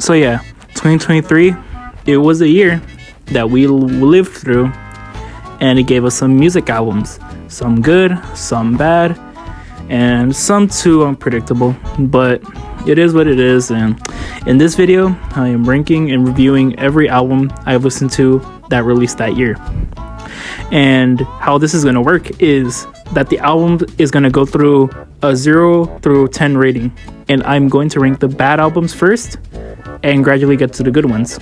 So yeah, 2023, it was a year that we lived through, and it gave us some music albums. Some good, some bad, and some too unpredictable, but it is what it is. And in this video, I am ranking and reviewing every album I've listened to that released that year. And how this is going to work is that the album is going to go through a 0 through 10 rating, and I'm going to rank the bad albums first and gradually get to the good ones.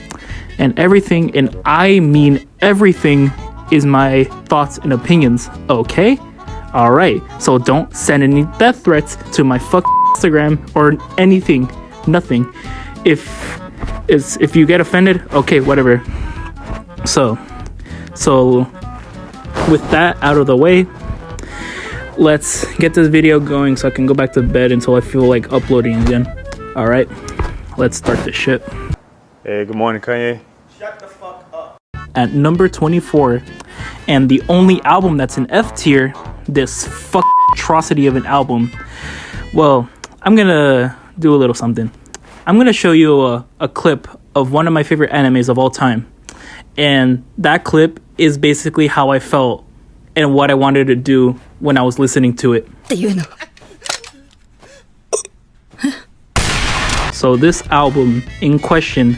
And everything, and I mean everything, is my thoughts and opinions, okay? Alright, so don't send any death threats to my Instagram or anything, nothing. If you get offended, okay, whatever. So with that out of the way, let's get this video going so I can go back to bed until I feel like uploading again. Alright, let's start this shit. Hey, good morning, Kanye. Shut the fuck up. At number 24, and the only album that's in F tier, this atrocity of an album. Well, I'm gonna do a little something. I'm gonna show you a clip of one of my favorite animes of all time. And that clip is basically how I felt and what I wanted to do when I was listening to it. So this album in question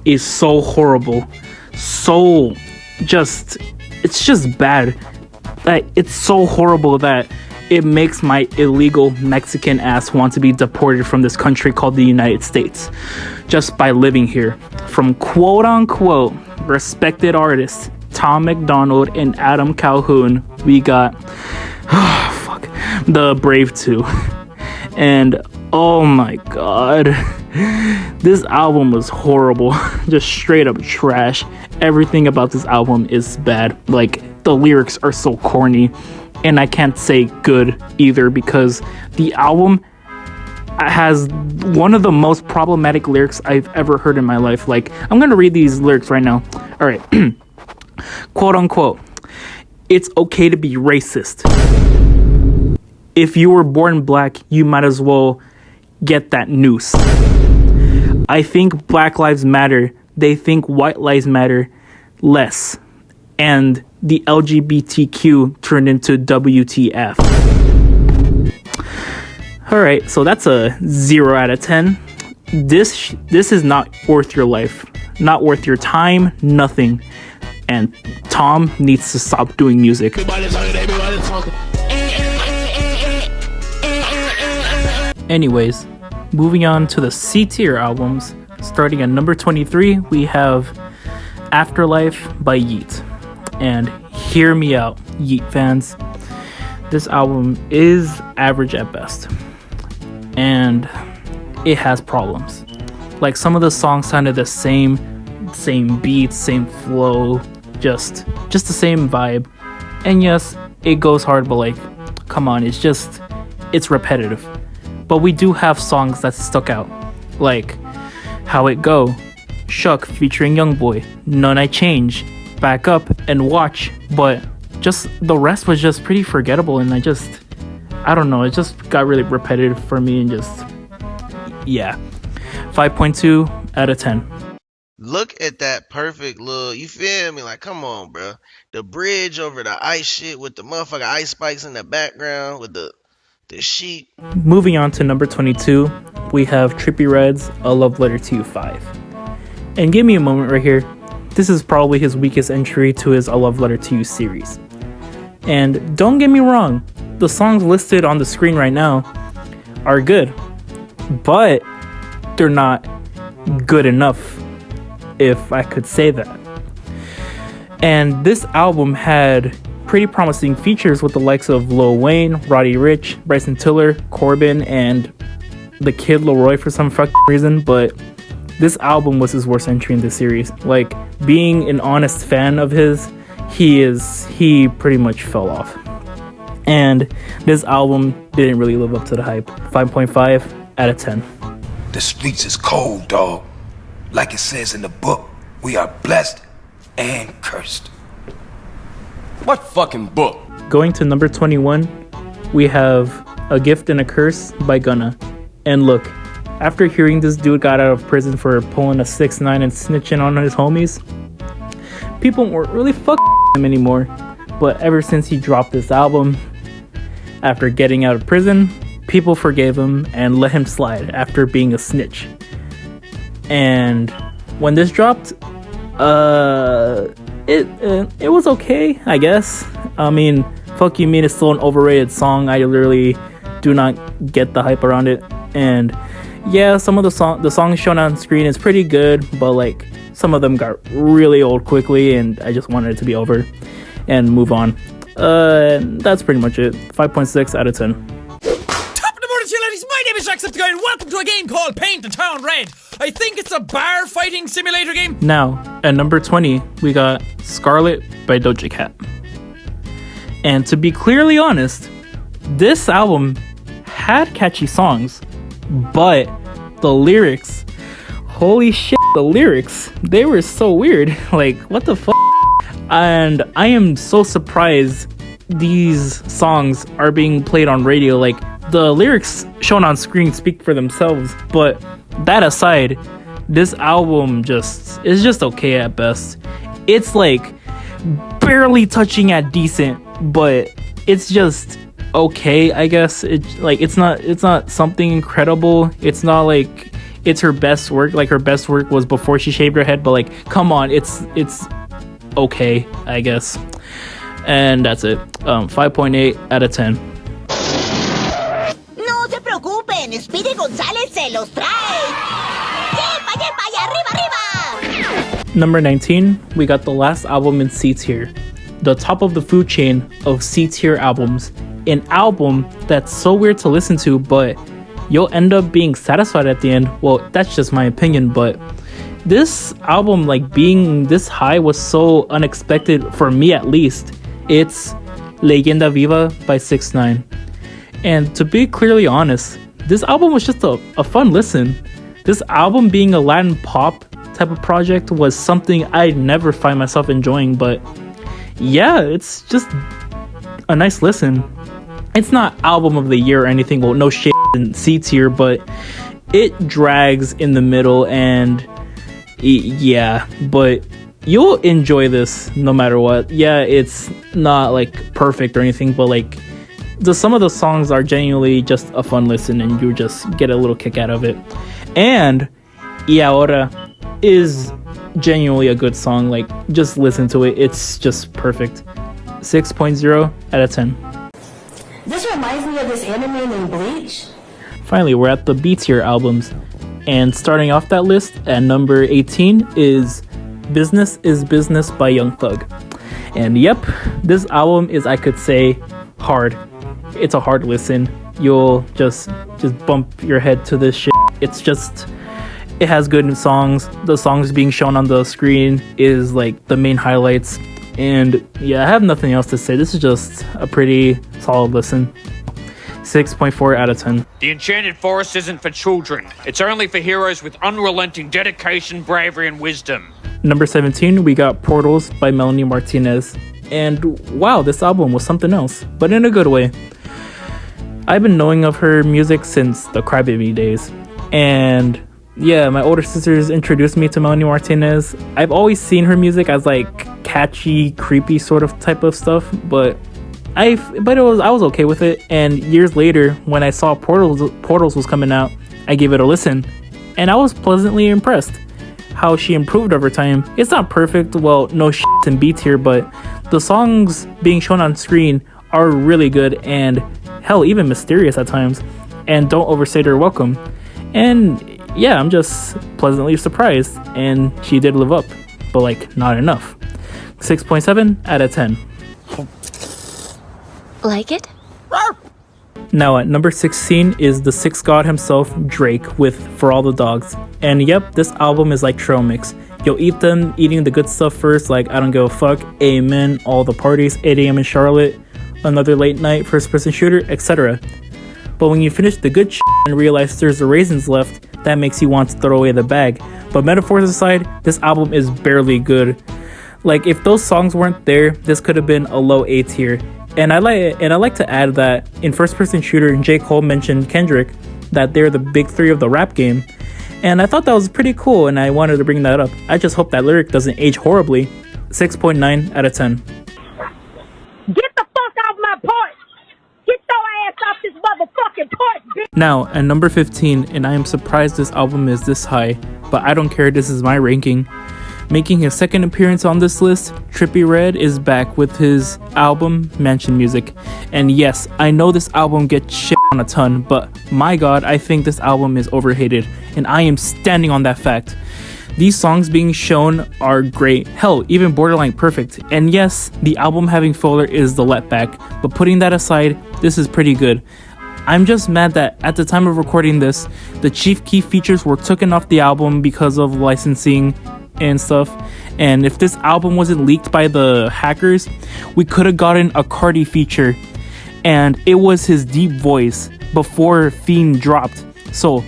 is so horrible. It's just bad. Like, it's so horrible that it makes my illegal Mexican ass want to be deported from this country called the United States just by living here. From quote unquote respected artists Tom McDonald and Adam Calhoun, we got the Brave 2. And oh my god, this album was horrible. Just straight up trash. Everything about this album is bad. Like, the lyrics are so corny, and I can't say good either, because the album has one of the most problematic lyrics I've ever heard in my life. Like, I'm gonna read these lyrics right now. All right. Quote unquote, "It's okay to be racist. If you were born black, you might as well get that noose. I think Black Lives Matter. They think White Lives Matter less. And the LGBTQ turned into WTF." Alright, so that's a 0 out of 10. This is not worth your life. Not worth your time, nothing. And Tom needs to stop doing music. Anyways, moving on to the C tier albums. Starting at number 23, we have Afterlife by Yeet. And hear me out, Yeet fans. This album is average at best. And it has problems. Like, some of the songs sounded the same beats, same flow, just the same vibe. And yes, it goes hard, but like, come on, it's repetitive. But we do have songs that stuck out, like How It Go, Shuck featuring Youngboy, None I Change, Back Up, and Watch. But just the rest was just pretty forgettable, and I don't know, it just got really repetitive for me, and just, yeah. 5.2 out of 10. Look at that perfect look. You feel me? Like, come on, bro. The bridge over the ice shit with the motherfucking ice spikes in the background with the sheep. Moving on to number 22, we have Trippie Redd's A Love Letter to You 5. And give me a moment right here. This is probably his weakest entry to his A Love Letter to You series. And don't get me wrong, the songs listed on the screen right now are good, but they're not good enough, if I could say that. And this album had pretty promising features with the likes of Lil Wayne, Roddy Ricch, Bryson Tiller, Corbin, and the Kid Leroy for some reason, but this album was his worst entry in the series. Like, being an honest fan of his, he pretty much fell off. And this album didn't really live up to the hype. 5.5 out of 10. The streets is cold, dog. Like it says in the book, we are blessed and cursed. What fucking book? Going to number 21, we have A Gift and a Curse by Gunna. And look, after hearing this dude got out of prison for pulling a 6ix9ine and snitching on his homies, people weren't really fucking him anymore. But ever since he dropped this album, after getting out of prison, people forgave him and let him slide after being a snitch. And when this dropped, it was okay, I guess. I mean, Fuck You Mean is still an overrated song. I literally do not get the hype around it. And yeah, some of the songs shown on screen is pretty good, but like some of them got really old quickly, and I just wanted it to be over and move on. That's pretty much it. 5.6 out of 10. Top of the morning to you, ladies. My name is Jacksepticeye, and welcome to a game called Paint the Town Red. I think it's a bar fighting simulator game. Now, at number 20, we got Scarlet by Doja Cat. And to be clearly honest, this album had catchy songs, but the lyrics, holy shit, the lyrics, they were so weird. Like, what the fuck? And I am so surprised these songs are being played on radio. Like, the lyrics shown on screen speak for themselves, but that aside, this album is just okay at best. It's like barely touching at decent, but it's just okay, I guess. It's not something incredible. It's not like it's her best work. Like, her best work was before she shaved her head, but like, come on, it's okay, I guess. And that's it. 5.8 out of 10. No se preocupen, Speedy González se los trae. ¡Yepa, yepa, y arriba, arriba! Number 19, we got the last album in C tier, the top of the food chain of C tier albums. An album that's so weird to listen to, but you'll end up being satisfied at the end. Well, that's just my opinion, but this album, like, being this high was so unexpected for me, at least. It's Leyenda Viva by 6ix9ine. And to be clearly honest, this album was just a fun listen. This album being a Latin pop type of project was something I'd never find myself enjoying, but yeah, it's just a nice listen. It's not album of the year or anything, well, no shit in C tier, but it drags in the middle, and yeah, but you'll enjoy this no matter what. Yeah, it's not like perfect or anything, but like some of the songs are genuinely just a fun listen, and you just get a little kick out of it. And Y Ahora is genuinely a good song. Like, just listen to it, it's just perfect. 6.0 out of 10. This reminds me of this anime named Bleach. Finally, we're at the B tier albums, and starting off that list at number 18 is Business is Business by Young Thug. And yep, this album is, I could say, hard. It's a hard listen. You'll just bump your head to this shit. It has good songs. The songs being shown on the screen is like the main highlights. And yeah, I have nothing else to say. This is just a pretty solid listen. 6.4 out of 10. The Enchanted Forest isn't for children. It's only for heroes with unrelenting dedication, bravery, and wisdom. Number 17, we got Portals by Melanie Martinez. And wow, this album was something else, but in a good way. I've been knowing of her music since the Crybaby days. And yeah, my older sisters introduced me to Melanie Martinez. I've always seen her music as like catchy, creepy sort of type of stuff, but I was okay with it. And years later, when I saw Portals was coming out, I gave it a listen, and I was pleasantly impressed how she improved over time. It's not perfect, well, no shit in B tier, but the songs being shown on screen are really good, and hell, even mysterious at times, and don't overstay their welcome. And yeah, I'm just pleasantly surprised, and she did live up, but like, not enough. 6.7 out of 10. Like it? Now at number 16 is the Sixth God himself, Drake, with For All the Dogs. And yep, this album is like trail mix. You'll eat them, eating the good stuff first, like I Don't Give a Fuck, Amen, All the Parties, 8 a.m. in Charlotte, Another Late Night, First Person Shooter, etc. But when you finish the good shit and realize there's the raisins left, that makes you want to throw away the bag. But metaphors aside, this album is barely good. Like, if those songs weren't there, this could have been a low A tier. And I like to add that in First Person Shooter, J. Cole mentioned Kendrick, that they're the big three of the rap game. And I thought that was pretty cool, and I wanted to bring that up. I just hope that lyric doesn't age horribly. 6.9 out of 10. Get the fuck off my porch! Get your ass off this motherfucking porch, bitch! Now, at number 15, and I am surprised this album is this high, but I don't care, this is my ranking. Making his second appearance on this list, Trippie Redd is back with his album, Mansion Music. And yes, I know this album gets shit on a ton, but my god, I think this album is overhated, and I am standing on that fact. These songs being shown are great, hell, even borderline perfect. And yes, the album having filler is the letback, but putting that aside, this is pretty good. I'm just mad that at the time of recording this, the Chief Keef features were taken off the album because of licensing and stuff. And if this album wasn't leaked by the hackers, we could have gotten a Cardi feature, and it was his deep voice before Fiend dropped. So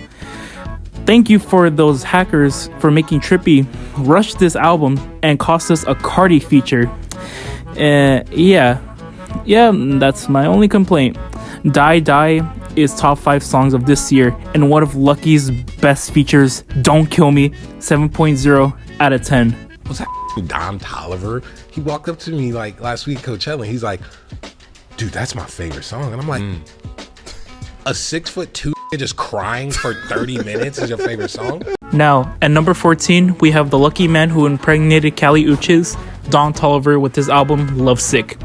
thank you for those hackers for making Trippie rush this album and cost us a Cardi feature. Yeah, that's my only complaint. Die Die is top 5 songs of this year, and one of Lucky's best features, Don't Kill Me, 7.0 out of 10. Was that Don Tolliver? He walked up to me like last week at Coachella, and he's like, dude, that's my favorite song. And I'm like, a 6'2" just crying for 30 minutes is your favorite song? Now, at number 14, we have the lucky man who impregnated Kali Uchis, Don Tolliver, with his album Lovesick.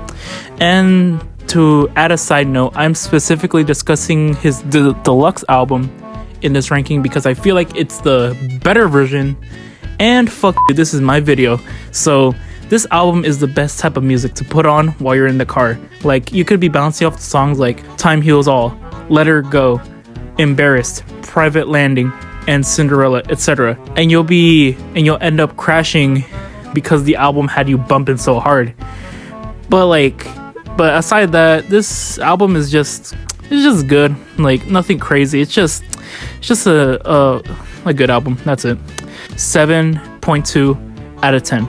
And to add a side note, I'm specifically discussing his deluxe album in this ranking because I feel like it's the better version. And fuck you, this is my video. So this album is the best type of music to put on while you're in the car. Like, you could be bouncing off the songs like Time Heals All, Let Her Go, Embarrassed, Private Landing, and Cinderella, etc. And you'll end up crashing because the album had you bumping so hard. But aside that, this album is just good. Like, nothing crazy. It's just a good album. That's it. 7.2 out of 10.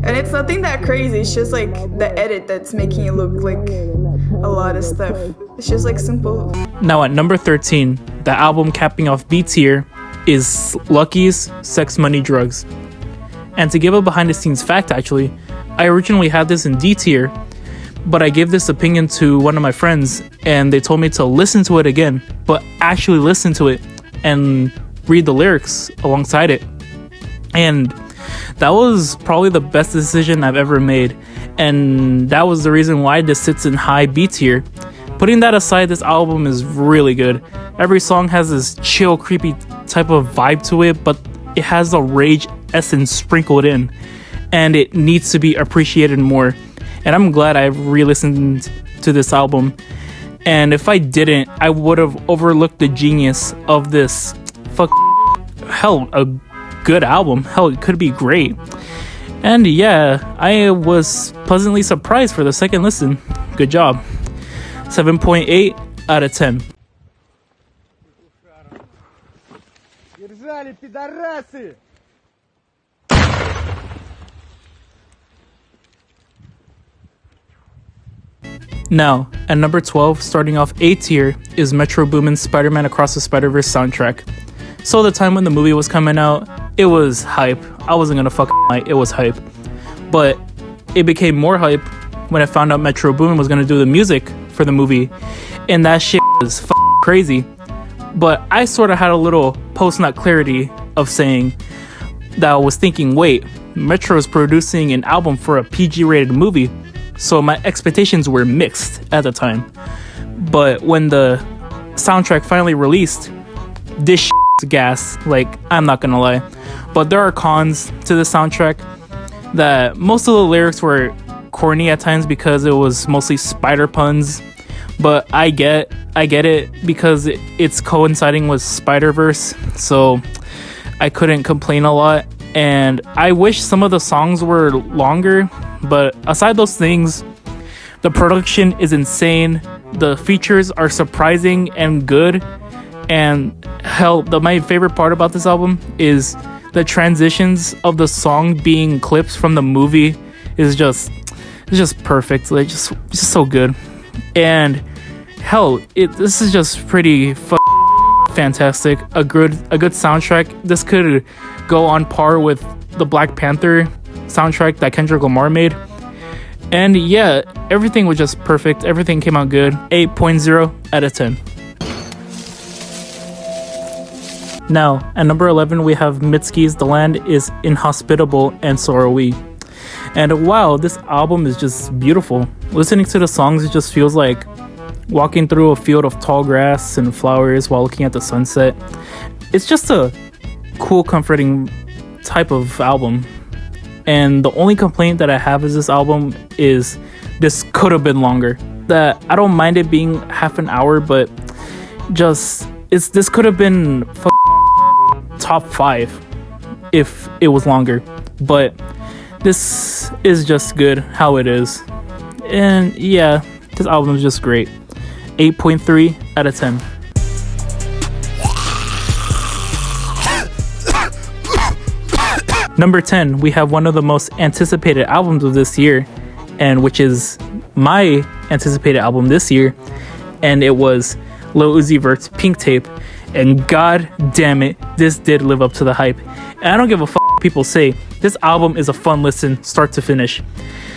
And it's nothing that crazy. It's just like the edit that's making it look like a lot of stuff. It's just like simple. Now at number 13, the album capping off B tier is Lucky's Sex, Money, Drugs. And to give a behind the scenes fact, actually, I originally had this in D tier, but I gave this opinion to one of my friends and they told me to listen to it again, but actually listen to it and read the lyrics alongside it. And that was probably the best decision I've ever made, and that was the reason why this sits in high B tier. Putting that aside, this album is really good. Every song has this chill, creepy type of vibe to it, but it has the rage essence sprinkled in, and it needs to be appreciated more. And I'm glad I re-listened to this album, and if I didn't, I would have overlooked the genius of this a good album. Hell, it could be great. And yeah, I was pleasantly surprised for the second listen. Good job. 7.8 out of 10. Now, at number 12, starting off A tier, is Metro Boomin's Spider-Man Across the Spider-Verse soundtrack. So the time when the movie was coming out, it was hype. I wasn't gonna lie, it was hype. But it became more hype when I found out Metro Boomin was gonna do the music for the movie, and that shit was crazy. But I sort of had a little post-nut clarity of saying that I was thinking, wait, Metro is producing an album for a PG-rated movie, so my expectations were mixed at the time. But when the soundtrack finally released, this shit was gas, like, I'm not gonna lie. But there are cons to the soundtrack, that most of the lyrics were corny at times because it was mostly spider puns. But I get it because it's coinciding with Spider-Verse, so I couldn't complain a lot. And I wish some of the songs were longer, but aside those things, the production is insane. The features are surprising and good. And hell, my favorite part about this album is the transitions of the song being clips from the movie is just perfect. Like, just so good. And hell, this is just pretty fantastic. A good soundtrack. This could go on par with the Black Panther soundtrack that Kendrick Lamar made. And yeah, everything was just perfect. Everything came out good. 8.0 out of 10. Now, at number 11, we have Mitski's The Land is Inhospitable and So Are We. And wow, this album is just beautiful. Listening to the songs, it just feels like walking through a field of tall grass and flowers while looking at the sunset. It's just a cool, comforting type of album. And the only complaint that I have is this album is this could have been longer. That I don't mind it being half an hour, but just this could have been top 5 if it was longer. But this is just good how it is. And yeah, this album is just great. 8.3 out of 10. Number 10, we have one of the most anticipated albums of this year, and which is my anticipated album this year, and it was Lil Uzi Vert's Pink Tape. And god damn it, this did live up to the hype. And I don't give a fuck what people say. This album is a fun listen, start to finish.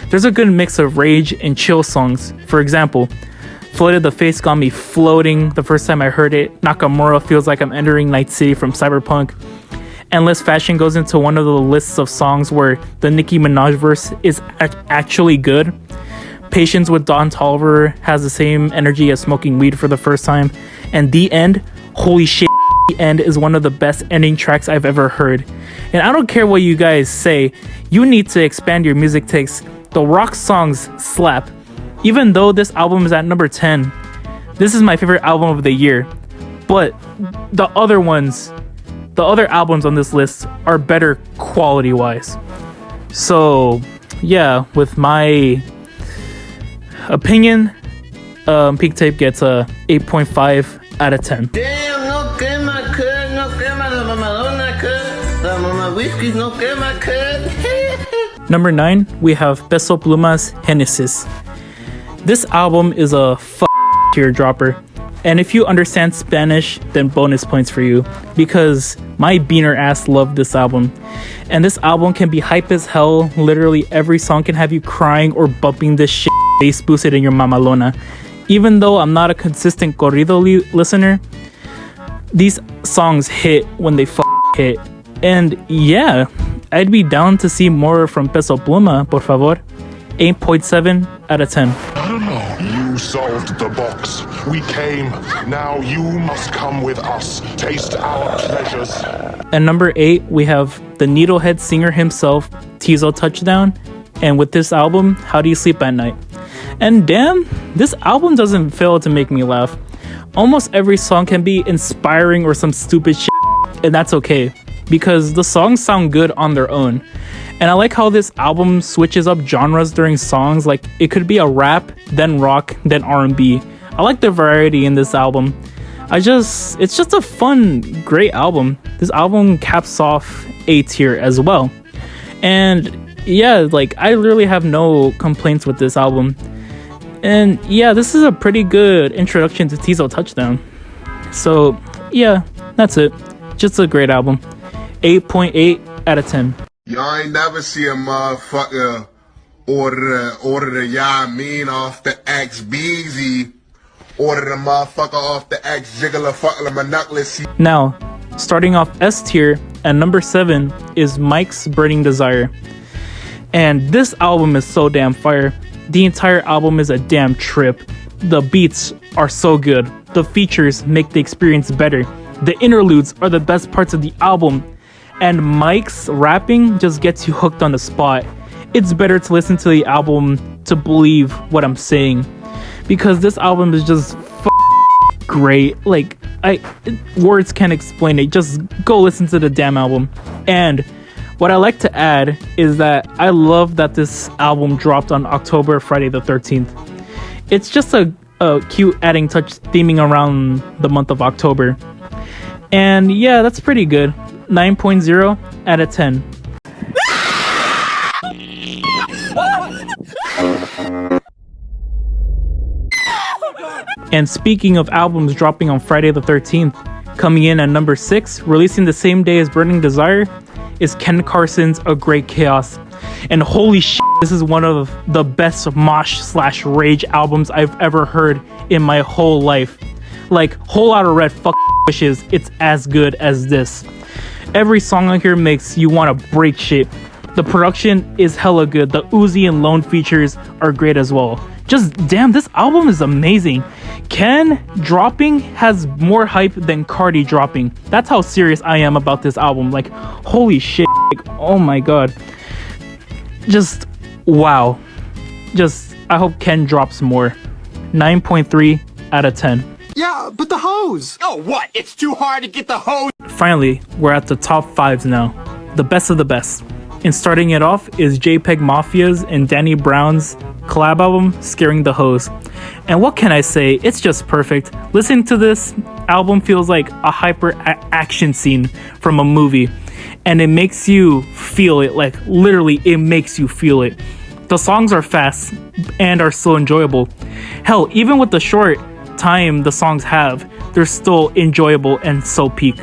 There's a good mix of rage and chill songs. For example, Floated the Face got me floating the first time I heard it. Nakamura feels like I'm entering Night City from Cyberpunk. Endless Fashion goes into one of the lists of songs where the Nicki Minaj verse is actually good. Patience with Don Toliver has the same energy as Smoking Weed for the first time. And The End, holy shit, The End is one of the best ending tracks I've ever heard. And I don't care what you guys say, you need to expand your music tastes. The rock songs slap. Even though this album is at number 10, this is my favorite album of the year. But the other albums on this list are better quality-wise. So yeah, with my opinion, Pink Tape gets a 8.5 out of 10. Damn, no quema cut, no quema la mamadona cut, la mama whiskey no quema cut. Number 9, we have Peso Pluma's Genesis. This album is a teardropper. And if you understand Spanish, then bonus points for you, because my beaner ass loved this album. And this album can be hype as hell. Literally every song can have you crying or bumping this shit bass boosted in your mamalona. Even though I'm not a consistent corrido listener, these songs hit when they hit. And yeah, I'd be down to see more from Peso Pluma, por favor. 8.7 out of 10. You solved the box. We came. Now you must come with us. Taste our pleasures. At number 8, we have the Needlehead singer himself, Tizo Touchdown. And with this album, How Do You Sleep at Night? And damn, this album doesn't fail to make me laugh. Almost every song can be inspiring or some stupid shit, and that's okay, because the songs sound good on their own. And I like how this album switches up genres during songs. Like, it could be a rap, then rock, then R&B. I like the variety in this album. It's just a fun, great album. This album caps off A tier as well. And yeah, like, I literally have no complaints with this album. And yeah, this is a pretty good introduction to Tizo Touchdown. So yeah, that's it. Just a great album. 8.8 out of 10. Y'all ain't never see a motherfucker order the Yamin off the X Beezy, order the motherfucker off the X Jiggler Fuckler Monoculus. Now, starting off S tier at number 7 is Mike's Burning Desire. And this album is so damn fire. The entire album is a damn trip. The beats are so good. The features make the experience better. The interludes are the best parts of the album. And Mike's rapping just gets you hooked on the spot. It's better to listen to the album to believe what I'm saying, because this album is just great. Like, words can't explain it. Just go listen to the damn album. And what I like to add is that I love that this album dropped on Friday the 13th. It's just a cute adding touch theming around the month of October. And yeah, that's pretty good. 9.0 out of 10. And speaking of albums dropping on Friday the 13th, Coming in at number 6, releasing the same day as Burning Desire, is Ken Carson's A Great Chaos. And holy shit, this is one of the best mosh/rage albums I've ever heard in my whole life. Like, Whole Lotta Red wishes it's as good as this. Every song on here makes you want to break shit. The production is hella good. The Uzi and Lone features are great as well. Just damn, this album is amazing. Ken dropping has more hype than Cardi dropping. That's how serious I am about this album. Like, holy shit. Like, oh my god. Just wow. Just, I hope Ken drops more. 9.3 out of 10. Yeah, but the hose! Oh, what? It's too hard to get the hose! Finally, we're at the top 5s now. The best of the best. And starting it off is JPEG Mafia's and Danny Brown's collab album, Scaring the Hose. And what can I say? It's just perfect. Listening to this album feels like a hyper action scene from a movie. And it makes you feel it, like literally it makes you feel it. The songs are fast and are still enjoyable. Hell, even with the short time the songs have, they're still enjoyable and so peak.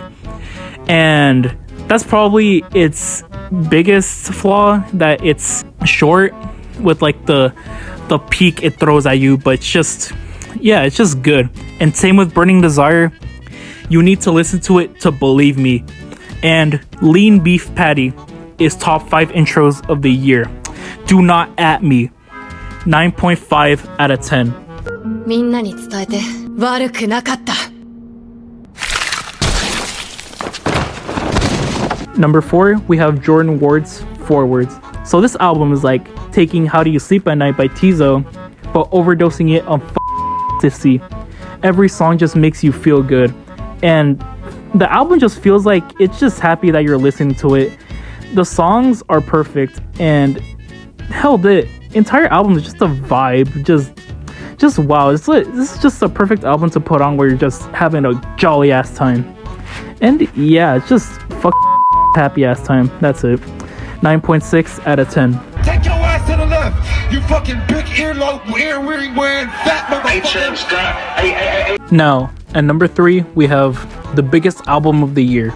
And that's probably its biggest flaw, that it's short with like the peak it throws at you, but it's just, yeah, it's just good. And same with Burning Desire, you need to listen to it to believe me. And Lean Beef Patty is top 5 intros of the year. Do not at me. 9.5 out of 10. みんなに伝えて悪くなかった。 Number 4, we have Jordan Ward's Forwards. So this album is like taking How Do You Sleep at Night by Tizo, but overdosing it on ecstasy. Every song just makes you feel good. And the album just feels like it's just happy that you're listening to it. The songs are perfect, and hell, the entire album is just a vibe. Just wow. This is just a perfect album to put on where you're just having a jolly ass time. And yeah, it's just happy ass time. That's it. 9.6 out of 10. Take your ass to the left! You fucking big earlobe, earring wearing fat motherfucker! Now, at number 3, we have the biggest album of the year.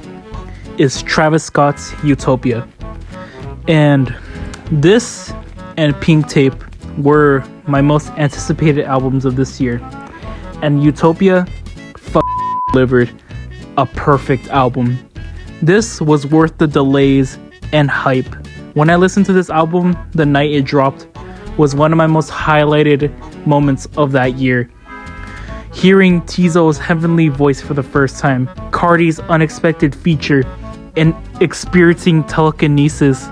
Is Travis Scott's Utopia. And this and Pink Tape were my most anticipated albums of this year. And Utopia delivered a perfect album. This was worth the delays and hype. When I listened to this album the night it dropped was one of my most highlighted moments of that year. Hearing Tizo's heavenly voice for the first time, Cardi's unexpected feature, and experiencing telekinesis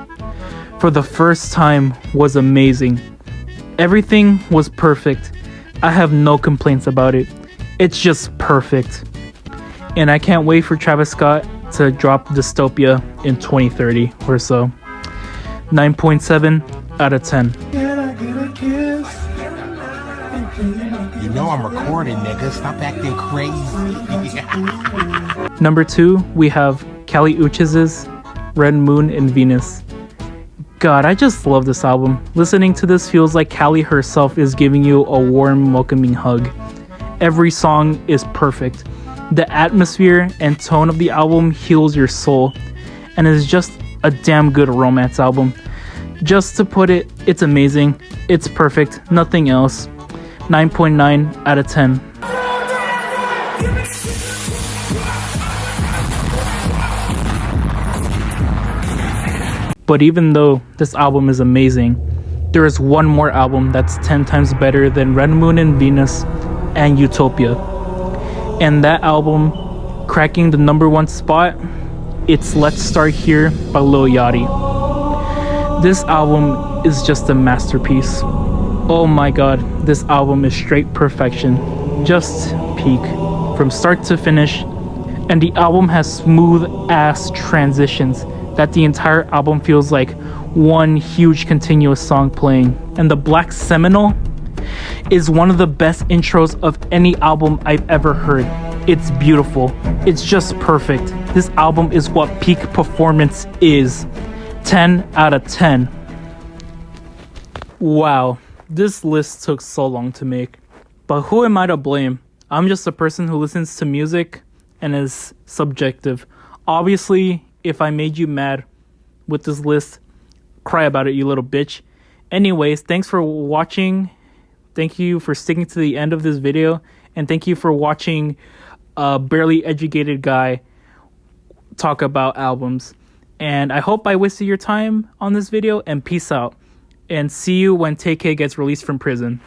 for the first time was amazing. Everything was perfect. I have no complaints about it. It's just perfect. And I can't wait for Travis Scott to drop Dystopia in 2030 or so. 9.7 out of 10. Can I get a kiss? You know I'm recording, nigga. Stop acting crazy. Number 2, we have Kali Uchis's Red Moon and Venus. God, I just love this album. Listening to this feels like Kali herself is giving you a warm, welcoming hug. Every song is perfect. The atmosphere and tone of the album heals your soul, and is just a damn good romance album. Just to put it, it's amazing. It's perfect. Nothing else. 9.9 out of 10. But even though this album is amazing, there is one more album that's 10 times better than Red Moon and Venus and Utopia. And that album, cracking the number 1 spot, it's Let's Start Here by Lil Yachty. This album is just a masterpiece. Oh my god, this album is straight perfection. Just peak from start to finish. And the album has smooth ass transitions that the entire album feels like one huge continuous song playing. And the Black Seminole is one of the best intros of any album I've ever heard. It's beautiful. It's just perfect. This album is what peak performance is. 10 out of 10. Wow, this list took so long to make. But who am I to blame? I'm just a person who listens to music and is subjective. Obviously, if I made you mad with this list, cry about it, you little bitch. Anyways, thanks for watching. Thank you for sticking to the end of this video. And thank you for watching a barely educated guy talk about albums. And I hope I wasted your time on this video. And peace out. And see you when TK gets released from prison.